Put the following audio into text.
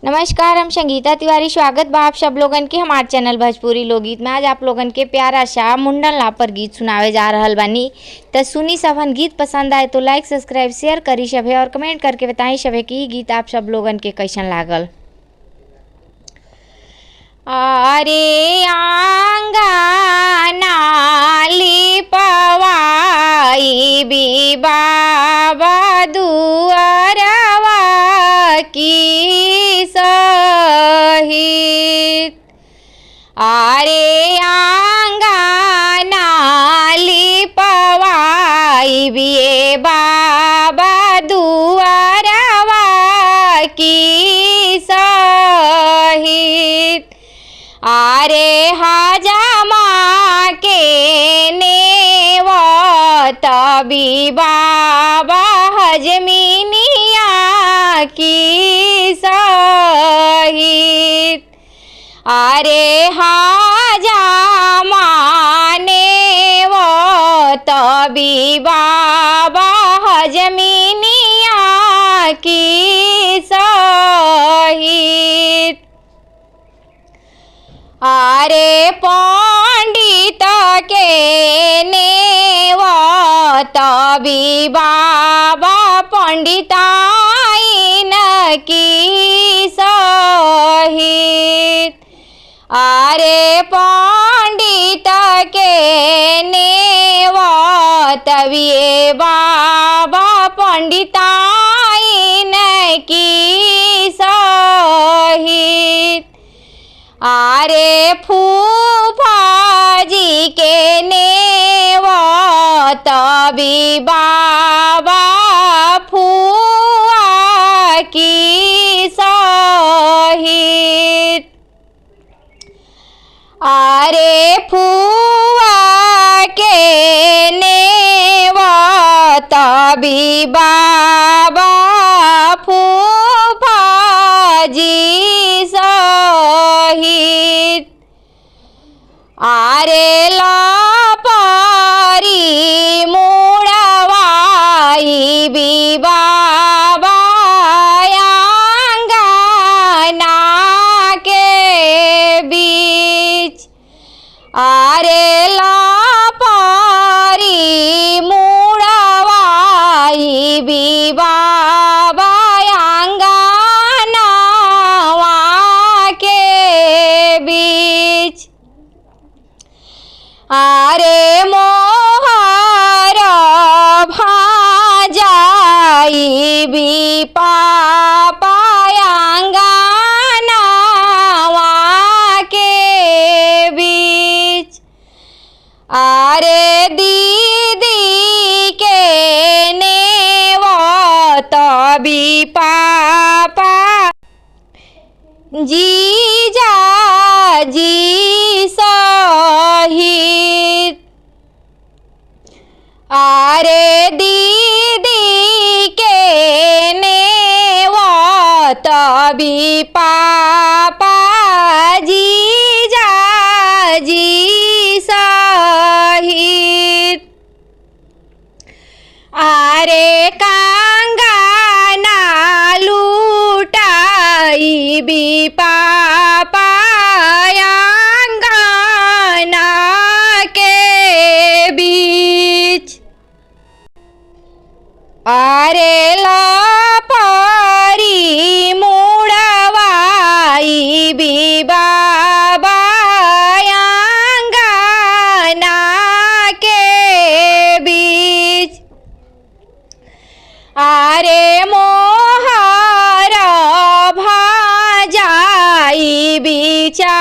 नमस्कार, हम संगीता तिवारी। स्वागत बा आप सब लोगन के हमारे चैनल भोजपुरी लोकगीत में। आज आप लोगन के प्यारा सा मुंडन ला पर गीत सुनावे जा रहल बानी। तो सुनी सबन, गीत पसंद आए तो लाइक सब्सक्राइब शेयर करी सभे और कमेंट करके बताई सभे कि ई गीत आप सब लोगन के कैसन लागल। अरे आंगना लिपवाई बी बाबा दुआरवा की सहित। अरे आंगना लिपवाई बी बाबा दुआरवा की सहित। अरे हजामा के नेवत बी बाबा हजमिनिया की सहित। अरे हजामा नेवत बी बाबा हजमिनिया की सहित। अरे पंडित के नेवत बी बाबा पंडिताइन की सहित। अरे पंडित के नेवत बी बाबा पंडिताइन की सहित। अरे फूफाजी के नेवत बी बाबा फुआ की सहित। अरे फुआ के नेवत बी बाबा फूफाजी सहित। अरे लापारी मुड़वाई बी बाबा आंगना के बीच। अरे लापारी मुड़वाई बी बाबा आंगना के बीच। अरे मोहर भाजाई बी पापा आंगना के बीच। अरे दीदी के नेवत बी पापा जीजा जी सहित। अरे दीदी के नेवत बी पापा जीजा जी सहित। अरे कांगना लूटाई बी पापा आंगना के बीच। अरे लापारी मुड़वाई बी बाबा आंगना के बीच। अरे मोहर भाजाई बिचा